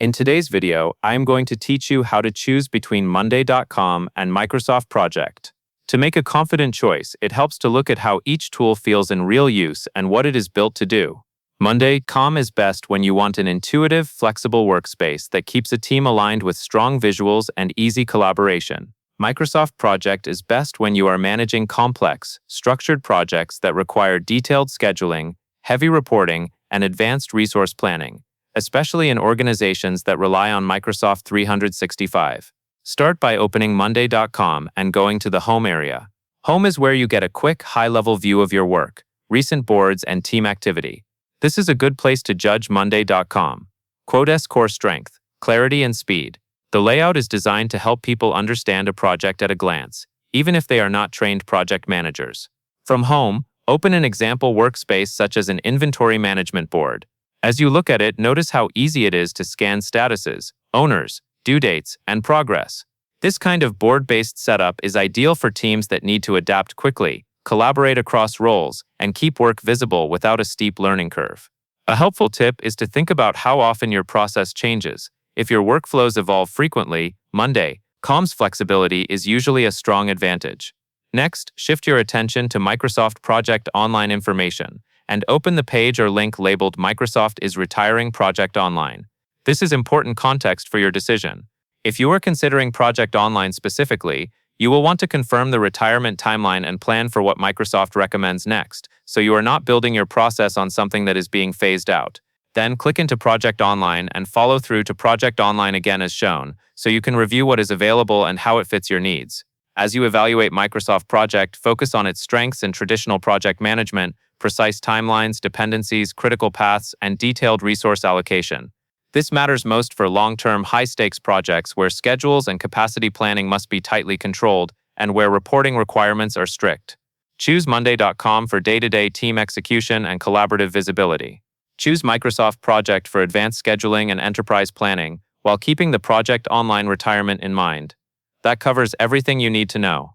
In today's video, I am going to teach you how to choose between Monday.com and Microsoft Project. To make a confident choice, it helps to look at how each tool feels in real use and what it is built to do. Monday.com is best when you want an intuitive, flexible workspace that keeps a team aligned with strong visuals and easy collaboration. Microsoft Project is best when you are managing complex, structured projects that require detailed scheduling, heavy reporting, and advanced resource planning, especially in organizations that rely on Microsoft 365. Start by opening Monday.com and going to the Home area. Home is where you get a quick, high-level view of your work, recent boards, and team activity. This is a good place to judge Monday.com. Quote's core strength, clarity, and speed. The layout is designed to help people understand a project at a glance, even if they are not trained project managers. From Home, open an example workspace such as an inventory management board. As you look at it, notice how easy it is to scan statuses, owners, due dates, and progress. This kind of board-based setup is ideal for teams that need to adapt quickly, collaborate across roles, and keep work visible without a steep learning curve. A helpful tip is to think about how often your process changes. If your workflows evolve frequently, Monday.com's flexibility is usually a strong advantage. Next, shift your attention to Microsoft Project Online information and open the page or link labeled Microsoft is retiring Project Online. This is important context for your decision. If you are considering Project Online specifically, you will want to confirm the retirement timeline and plan for what Microsoft recommends next, so you are not building your process on something that is being phased out. Then click into Project Online and follow through to Project Online again as shown, so you can review what is available and how it fits your needs. As you evaluate Microsoft Project, focus on its strengths in traditional project management, precise timelines, dependencies, critical paths, and detailed resource allocation. This matters most for long-term, high-stakes projects where schedules and capacity planning must be tightly controlled and where reporting requirements are strict. Choose Monday.com for day-to-day team execution and collaborative visibility. Choose Microsoft Project for advanced scheduling and enterprise planning while keeping the Project Online retirement in mind. That covers everything you need to know.